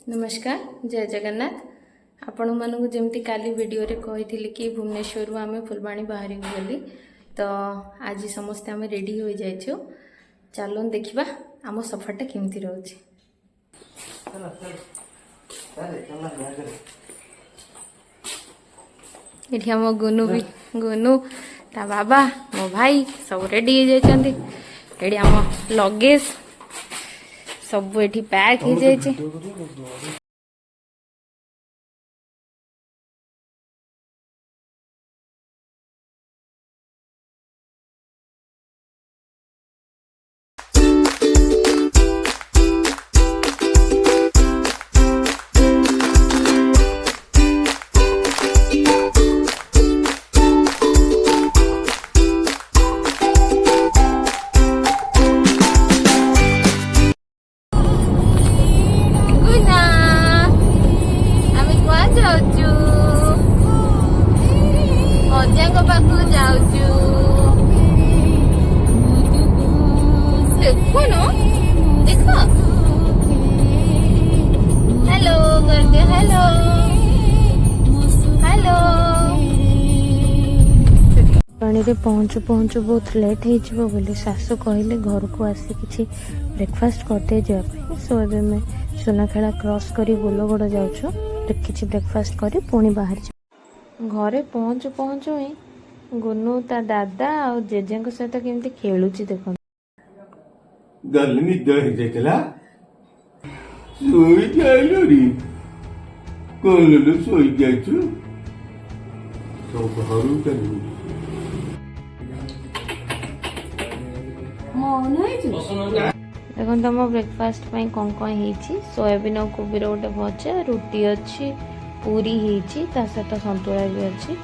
नमस्कार जय जगन्नाथ आपण मानक जमती काली वीडियो रे कही कि भुवनेश्वर आम फुलबाणी बाहर बोली तो आज समस्ते आम रेडी हो जाइछु चलो देखिबा आम सफरटा केमती रोचे एठी आम गुनु भी गुनु ता बाबा मो भाई सब रेडी हो जाइछन्ती एठी आम लगेज सब एठी पैक हो जाइछे पानी रे पहुँचु पहुँचु बहुत लेट हो बोली सासू कहले घर को आसी किसी ब्रेकफास्ट करते जावाई सो ए मैं सुनाखेड़ा क्रॉस करी बोलगड़ जाऊँ किसी ब्रेकफास्ट करी पुणी बाहर घरे पहुँचु पहुँचु ही गुनु ता दादा आ जेजे सहित केमती खेलुची देखो देखो तुम ब्रेकफास्ट कौन कौन हो सोयाबीन और कोबी गोटे भजा रुटी अच्छी पूरी होती सहित सतुला भी अच्छी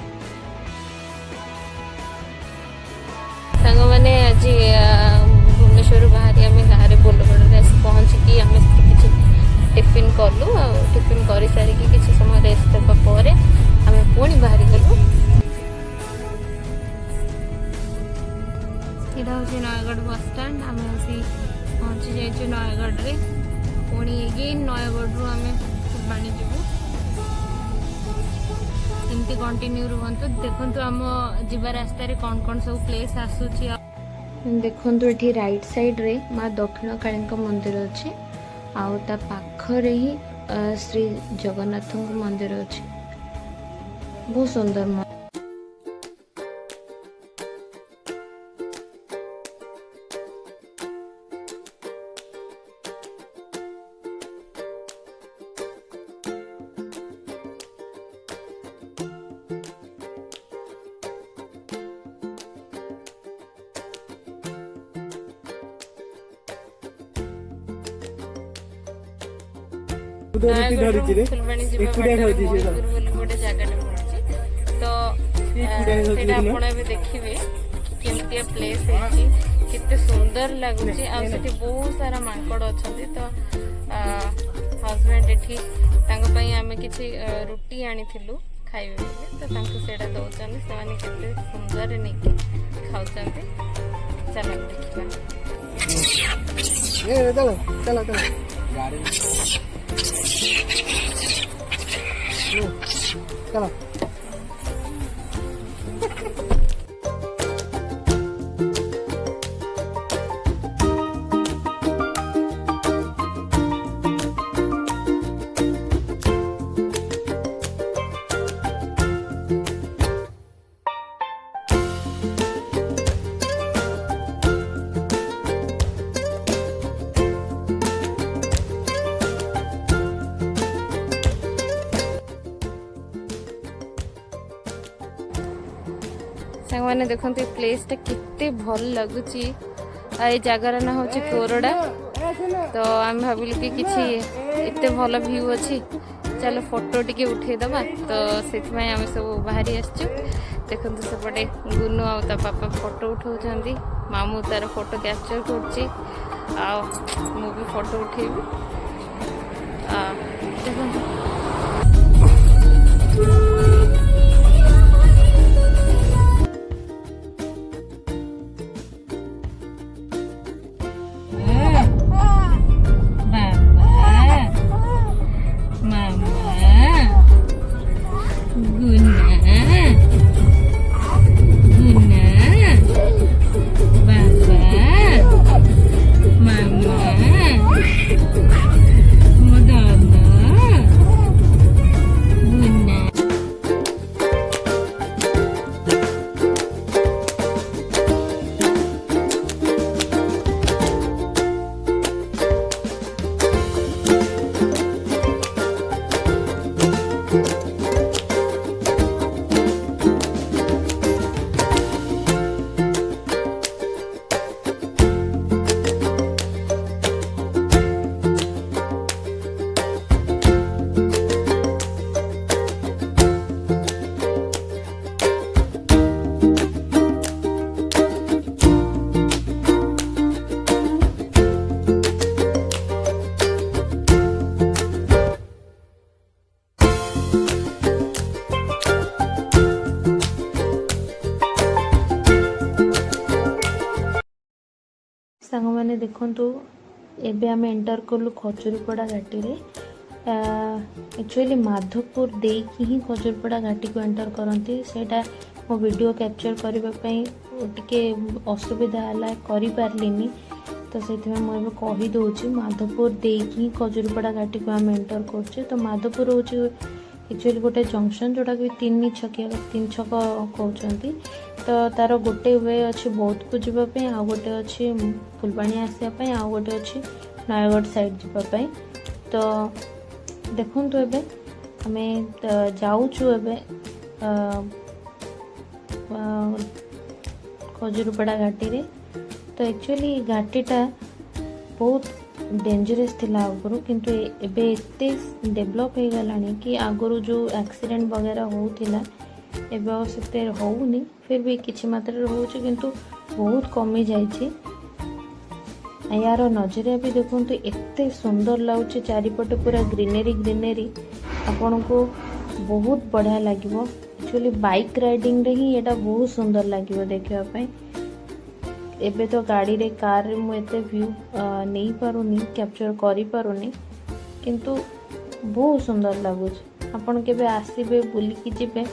सांग मैंने आज भुवनेश्वर बाहरी आम गाँव बोलगड़ पहुँचिकी आम किसी टिफिन कलु टिफिन कर सारिकी किसी समय रेस्ट देवापर आम पुणी बाहरी गलु यहाँ हूँ नयगढ़ बस स्टैंड आम आसी पहुँची जाइए नयगढ़ रे पुणी एगेन नयगढ़ रु आम फुलबाणी जीवु एमती कंटिन्यू रुहतु देखु आम जीवा रास्तार कौन कौन सब प्लेस आसूची देखु ये राइट साइड रे माँ दक्षिण काली मंदिर अच्छे आउ ता पाखरे ही श्री जगन्नाथ मंदिर अच्छे बहुत सुंदर फुलबाणी गोटे जगह तो देखिए केमती प्लेस केते सुंदर लगुच बहुत सारा माकड़ अच्छा तो हजबैंड एठी आम किसी रुटी आनी खाइबे तो सेटा दौरान से सुंदर नहीं खाऊ चलो देखा चलो सांग मैंने देखो प्लेस टा कितने भल लगुच ये जगार ना हूँ कोरडा तो आम भाविलु कि किसी एत भल व्यू अच्छी चलो फोटो टी उठेदबा तो से आम सब बाहरी आसचु देखो सेपटे गुनु आ पापा फोटो उठाऊँ मामू तार फोटो कैप्चर कर फोटो उठेबी देखो देखंतु एबे आम एंटर कलु खजुरीपड़ा घाटी रे। एक्चुअली माधवपुर देकी ही खजुरीपड़ा घाटी को एंटर करती सेटा मो वीडियो कैप्चर करने टिके असुविधा है करि पारलिनी तो से मुझे कहीदे माधवपुर देकी ही खजुरीपड़ा घाटी को आम एंटर कर। तो माधवपुर हूँ एक्चुअली गोटे जंक्शन जोटा कि तीन छक कहते तो तार गोटे वे अच्छे बौद्ध को जीवाई आ गोटे अच्छी फुलबाणी आसवाई आ गोटे अच्छी नयगढ़ साइड जीवाई। तो देखु एबे आमे जाऊचु एबे खजुरीपड़ा घाटी रे। तो एक्चुअली घाटीटा बहुत डेंजरस थिला आगुरु किंतु एबे एते डेवलप हो गलानी कि आगुरु जो एक्सीडेंट वगैरह होउथिला एबे और सेते होउनी फिर भी किछि मात्रा रे होउछि किंतु बहुत कमी जाइछि। यार नजरिया भी देखते एते सुंदर लगुच चारिपटे पूरा ग्रीनरी ग्रीनरी आपन को बहुत बढ़िया लगे। एक्चुअली बाइक राइडिंग रे ही एटा बहुत सुंदर लगे देखा पाई। एबे तो गाड़ी रे कार रे मु एते व्यू नहीं पारुनी कैप्चर करि पारुनी किंतु बहुत सुंदर लगुच। आपन केबे आसीबे बुली की जेबे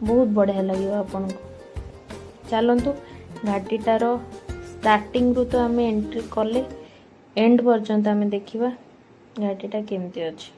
बहुत बढ़िया लगे आपन को। चलंतु घाटीटार स्टार्टिंग रु तो आम एंट्री कले एंड पर्यंत आम देखा घाटीटा केमती अच्छी।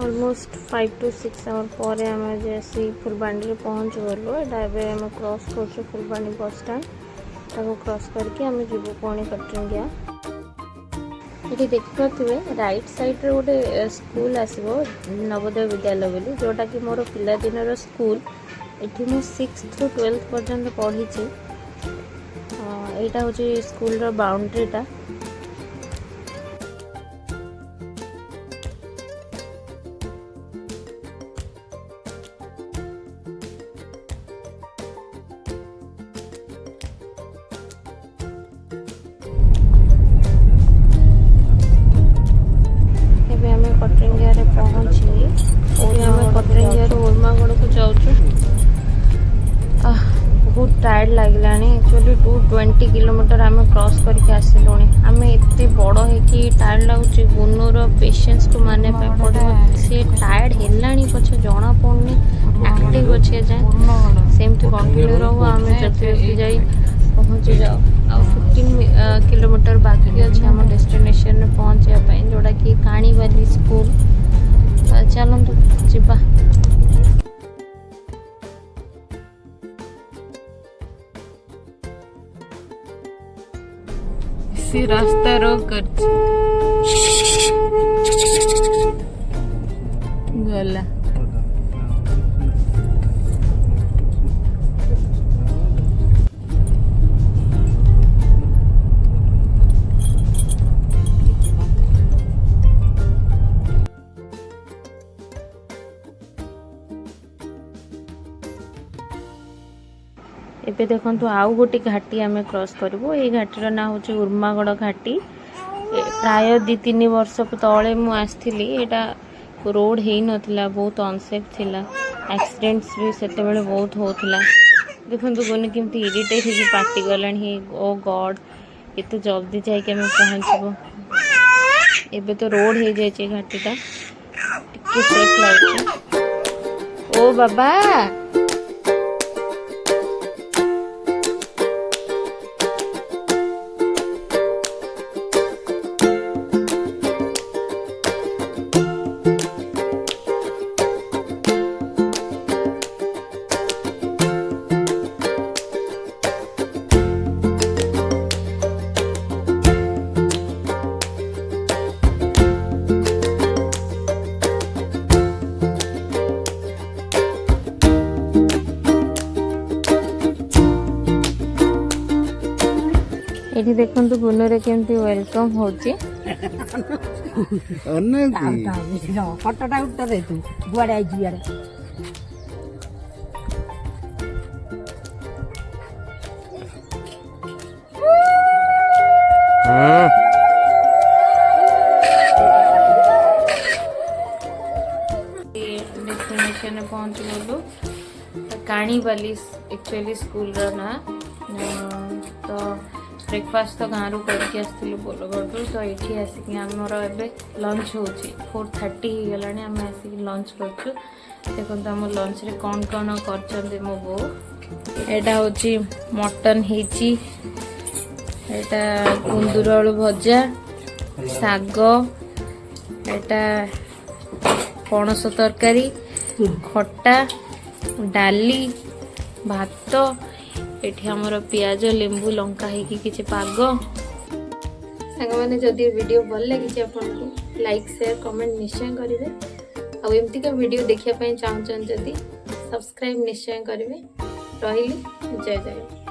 ऑलमोस्ट 5 to 6 आवर पर आम जैसे फुलबाणी पहुँच गलु। एटा आम क्रॉस कर फुलबाणी बस स्टैंड ताको क्रॉस करके आम जीव पुणी कटरिंगिया। ये देखिपे राइट साइड रे गोटे स्कूल आसो नवोदय विद्यालय बोली जोटा कि मोर पिलादिन स्कूल। ये मु 6th to 12th पर्यंत पढ़ी। यहाँ हूँ स्कूल बाउंड्रीटा। बहुत टायर्ड लगलानी। एक्चुअली 220 किलोमीटर आम क्रॉस करके आसिलुँ। आम एत बड़ हो टायर्ड लगुच गुनूर पेशेंस को माने पड़ो। सी टायर्ड है पछे जना पड़नी एक्टिव अच्छे जाए सेमती कंटिन्यू रो। आम जल्दी जा पहुँची जाओ। 15 किलोमीटर बाकी अच्छे आम डेस्टिनेशन में पहुँचापी जोड़ा कि काणीवाली स्कूल। चलतु जीवा। इसी रास्ता रोक कर गला। एबे देखंतु आउ गोटी घाटी आमे क्रॉस करबो। ए घाटीर ना होचे उर्मागड़ घाटी। प्राय 2-3 वर्ष तले मु आस्थिली। एटा रोड हेई नथिला, बहुत अनसेफ थिला। एक्सीडेंट्स भी सेते बेले बहुत होथिला। देखंतु गोने केमती इरिटेट हे पार्टी गलन हे। ओ गॉड एते जल्दी जाय के हम पहुंचबो। एबे तो रोड हे जाय छै घाटीटा टिके सेफ लागछ। ओ बाबा देखंतु गुनो रे केमती वेलकम होची फटोटा उठा दे तू गुआड़े आई जियारे डेस्टिनेशन पहुंच गलु काणी बाली एक्चुअली स्कूल ना तो ब्रेकफास्ट तो गाँव करके आसलु बोलगढ़ तो ये आसिक आमर ए लंच हो 4:30 हो गलानी आम आसिक लंच कर देखो आम लंच रे कौन कौन कर मो बो एटा होची मटन हेची एटा कुंदूर आलू भजा साग एटा पणस तरकारी खट्टा डाली भात एठी हमर पियाज लेंबू लंका हेकी किछि पाग संग माने जदि वीडियो भल लगी आपको लाइक शेयर कमेंट निश्चय करेंगे आ एमती का वीडियो देखिया पई चाहछन जदि सब्सक्राइब निश्चय करेंगे रहिली जय जय।